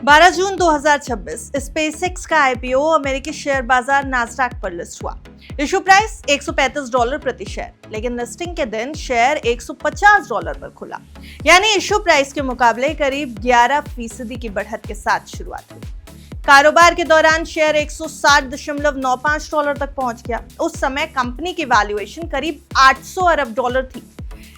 12 जून 2026 SpaceX का IPO अमेरिकी share बाजार नास्डैक पर लिस्ट हुआ। इशू प्राइस $135 प्रति शेयर, लेकिन लिस्टिंग के दिन शेयर $150 पर खुला, यानी इशू प्राइस के मुकाबले करीब 11% की बढ़त के साथ शुरुआत हुई। कारोबार के दौरान शेयर $160.95 तक पहुंच गया। उस समय कंपनी की वैल्यूएशन करीब $800 अरब थी।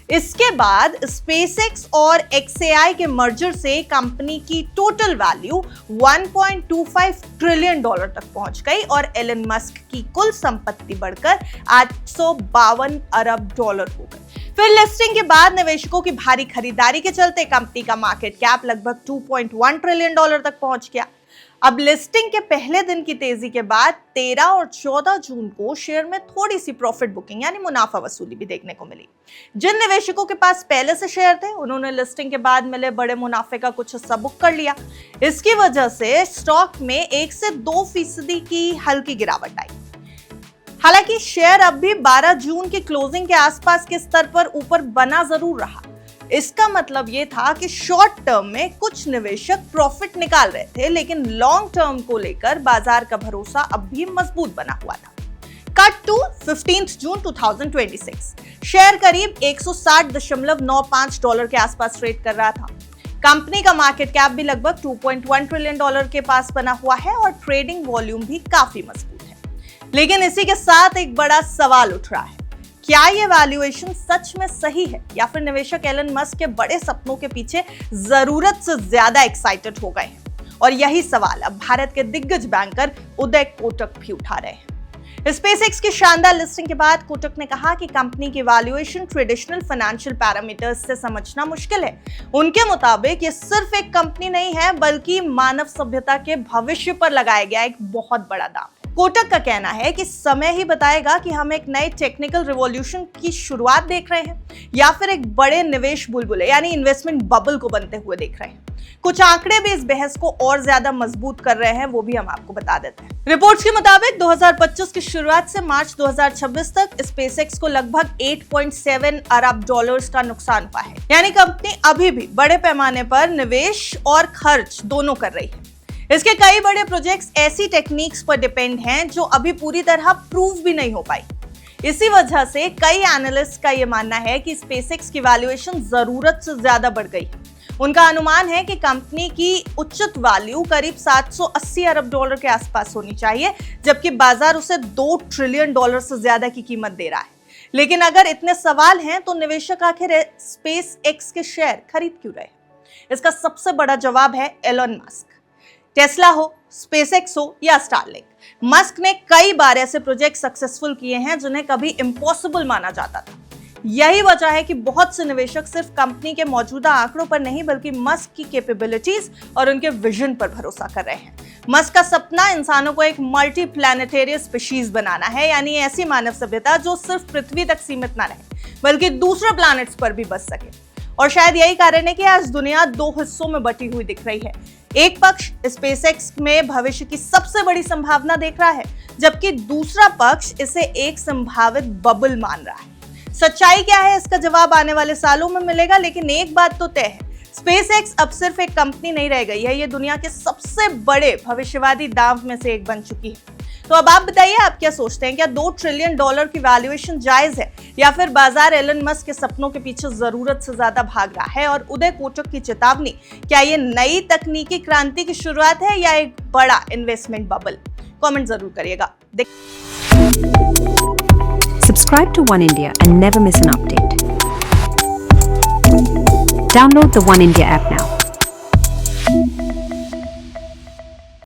इसके बाद स्पेसएक्स और XAI के मर्जर से कंपनी की टोटल वैल्यू $1.25 ट्रिलियन तक पहुंच गई और एलन मस्क की कुल संपत्ति बढ़कर $852 अरब हो गई। फिर लिस्टिंग के बाद निवेशकों की भारी खरीदारी के चलते कंपनी का मार्केट कैप लगभग $2.1 ट्रिलियन तक पहुंच गया। अब लिस्टिंग के पहले दिन की तेजी के बाद 13 और 14 जून को शेयर में थोड़ी सी प्रॉफिट बुकिंग यानी मुनाफा वसूली भी देखने को मिली। जिन निवेशकों के पास पहले से शेयर थे, उन्होंने लिस्टिंग के बाद मिले बड़े मुनाफे का कुछ हिस्सा बुक कर लिया। इसकी वजह से स्टॉक में 1 से 2% की हल्की गिरावट आई। हालांकि शेयर अब भी 12 जून की क्लोजिंग के आसपास के स्तर पर ऊपर बना जरूर रहा। इसका मतलब ये था कि शॉर्ट टर्म में कुछ निवेशक प्रॉफिट निकाल रहे थे, लेकिन लॉन्ग टर्म को लेकर बाजार का भरोसा अब भी मजबूत बना हुआ था। कट टू 15 जून 2026, शेयर करीब $160.95 के आसपास ट्रेड कर रहा था। कंपनी का मार्केट कैप भी लगभग $2.1 ट्रिलियन के पास बना हुआ है और ट्रेडिंग वॉल्यूम भी काफी मजबूत है। लेकिन इसी के साथ एक बड़ा सवाल उठ रहा है, क्या ये वैल्यूएशन सच में सही है या फिर निवेशक एलन मस्क के बड़े सपनों के पीछे जरूरत से ज्यादा एक्साइटेड हो गए हैं? और यही सवाल अब भारत के दिग्गज बैंकर उदय कोटक भी उठा रहे हैं। स्पेसएक्स की शानदार लिस्टिंग के बाद कोटक ने कहा कि कंपनी की वैल्यूएशन ट्रेडिशनल फाइनेंशियल पैरामीटर्स से समझना मुश्किल है। उनके मुताबिक ये सिर्फ एक कंपनी नहीं है, बल्कि मानव सभ्यता के भविष्य पर लगाया गया एक बहुत बड़ा दांव। कोटक का कहना है कि समय ही बताएगा कि हम एक नए टेक्निकल रिवॉल्यूशन की शुरुआत देख रहे हैं या फिर एक बड़े निवेश बुलबुले यानी इन्वेस्टमेंट बबल को बनते हुए देख रहे हैं। कुछ आंकड़े भी इस बहस को और ज्यादा मजबूत कर रहे हैं, वो भी हम आपको बता देते हैं। रिपोर्ट्स के मुताबिक 2025 की शुरुआत से मार्च 2026 तक स्पेसएक्स को लगभग $8.7 अरब का नुकसान हुआ है, यानी कंपनी अभी भी बड़े पैमाने पर निवेश और खर्च दोनों कर रही है। इसके कई बड़े प्रोजेक्ट्स ऐसी टेक्निक्स पर डिपेंड हैं जो अभी पूरी तरह प्रूव भी नहीं हो पाई। इसी वजह से कई एनालिस्ट का यह मानना है कि स्पेसएक्स की वैल्यूएशन जरूरत से ज्यादा बढ़ गई। उनका अनुमान है कि कंपनी की उचित वैल्यू करीब $780 अरब के आसपास होनी चाहिए, जबकि बाजार उसे $2 ट्रिलियन से ज्यादा की कीमत दे रहा है। लेकिन अगर इतने सवाल हैं तो निवेशक आखिर स्पेसएक्स के शेयर खरीद क्यों रहे? इसका सबसे बड़ा जवाब है एलन मस्क। टेस्ला हो, स्पेसएक्स हो या स्टारलिंक, मस्क ने कई बार ऐसे प्रोजेक्ट सक्सेसफुल किए हैं जिन्हें कभी इम्पॉसिबल माना जाता था। यही वजह है कि बहुत से निवेशक सिर्फ कंपनी के मौजूदा आंकड़ों पर नहीं, बल्कि मस्क की कैपेबिलिटीज और उनके विजन पर भरोसा कर रहे हैं। मस्क का सपना इंसानों को एक मल्टी प्लैनेटेरियस स्पीशीज बनाना है, यानी ऐसी मानव सभ्यता जो सिर्फ पृथ्वी तक सीमित ना रहे, बल्कि दूसरे प्लैनेट्स पर भी बस सके। और शायद यही कारण है कि आज दुनिया 2 हिस्सों में बटी हुई दिख रही है। एक पक्ष स्पेसएक्स में भविष्य की सबसे बड़ी संभावना देख रहा है, जबकि दूसरा पक्ष इसे एक संभावित बबल मान रहा है। सच्चाई क्या है, इसका जवाब आने वाले सालों में मिलेगा, लेकिन एक बात तो तय है, स्पेसएक्स अब सिर्फ एक कंपनी नहीं रह गई है, ये दुनिया के सबसे बड़े भविष्यवादी दांव में से एक बन चुकी है। तो अब आप बताइए, आप क्या सोचते हैं? क्या $2 ट्रिलियन की वैल्यूएशन जायज है या फिर बाजार एलन मस्क के सपनों के पीछे जरूरत से ज्यादा भाग रहा है? और उदय कोटक की चेतावनी, क्या ये नई तकनीकी क्रांति की शुरुआत है या एक बड़ा इन्वेस्टमेंट बबल? कमेंट जरूर करिएगा। Subscribe to One India and never miss an update. Download the One India app now.